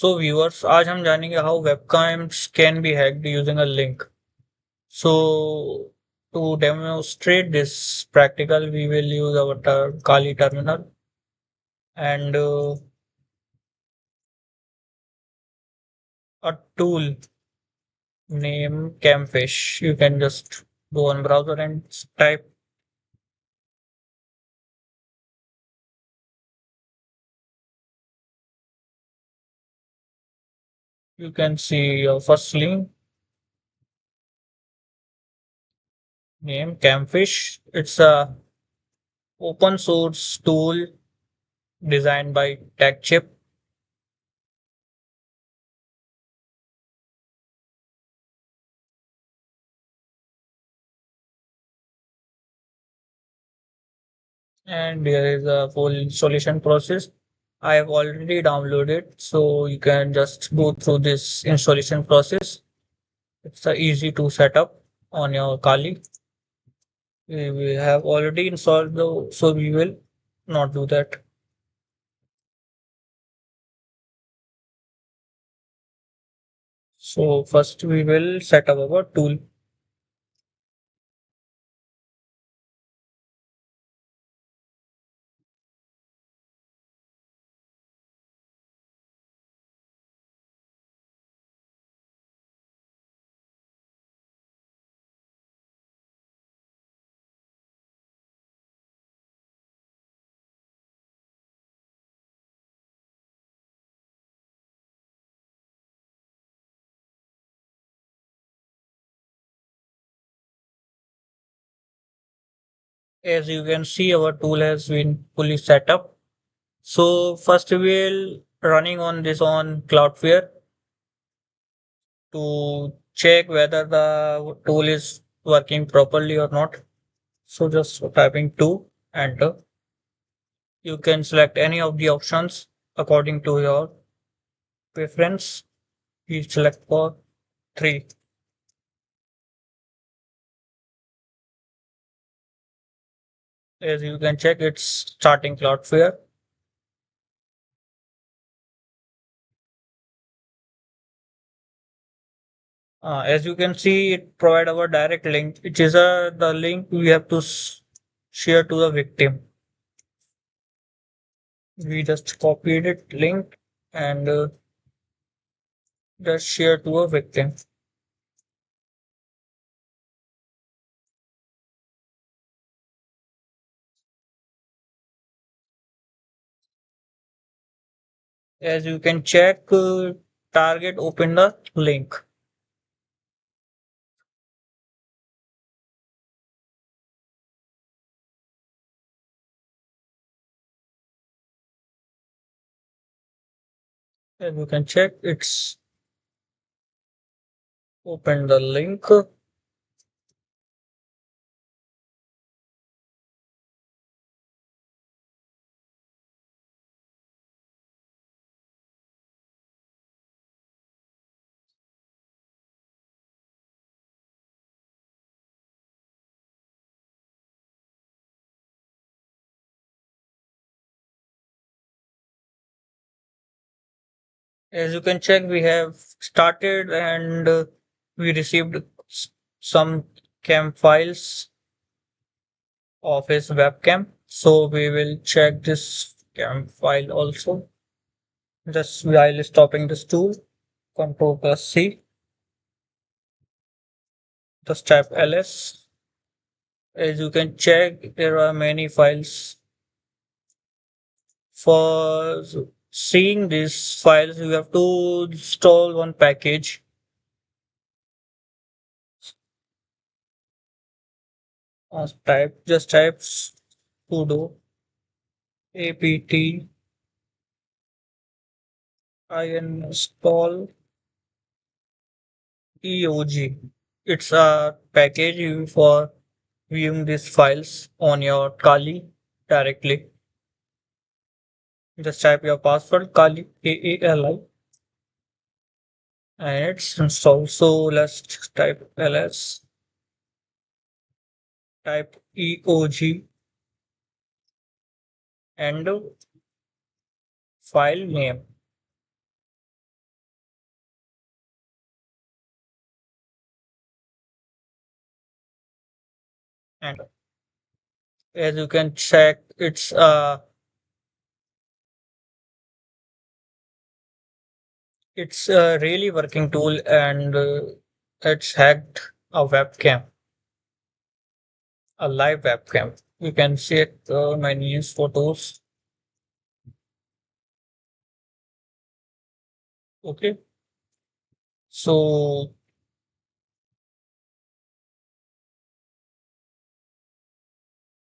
So viewers, आज हम जानेंगे how webcams can be hacked using a link. So to demonstrate this practical, we will use our Kali terminal and a tool named CamPhish. You can just go on browser and type. You can see your first link name CamPhish. It's a open source tool designed by TechChip. And there is a full installation process. I have already downloaded, so you can just go through this installation process. It's easy to set up on your Kali. We have already installed the, so we will not do that. So first we will set up our tool. As you can see, our tool has been fully set up. So first we will running on this on Cloudflare to check whether the tool is working properly or not. So just typing to enter. You can select any of the options according to your preference. We select for 3. As you can check, it's starting Cloudflare. As you can see, it provide our direct link, which is the link we have to share to the victim. We just copied it link and just share to a victim. As you can check, target open the link. As you can check, it's open the link. As you can check, we have started and we received some cam files of his webcam. So we will check this cam file also. Just while stopping this tool, Control plus C, just type ls. As you can check, there are many files. For seeing these files, you have to install one package. Just type sudo apt install eog. It's a package for viewing these files on your Kali directly. Just type your password Kali AALI and it's installed. So let's type ls, type eog and file name. And as you can check, it's a really working tool, and it's hacked a webcam, a live webcam. You can see it my news photos. Okay, so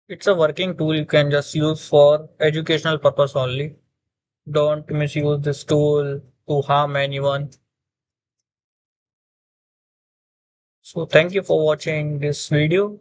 it's a working tool you can just use for educational purpose only. Don't misuse this tool to harm anyone. So thank you for watching this video.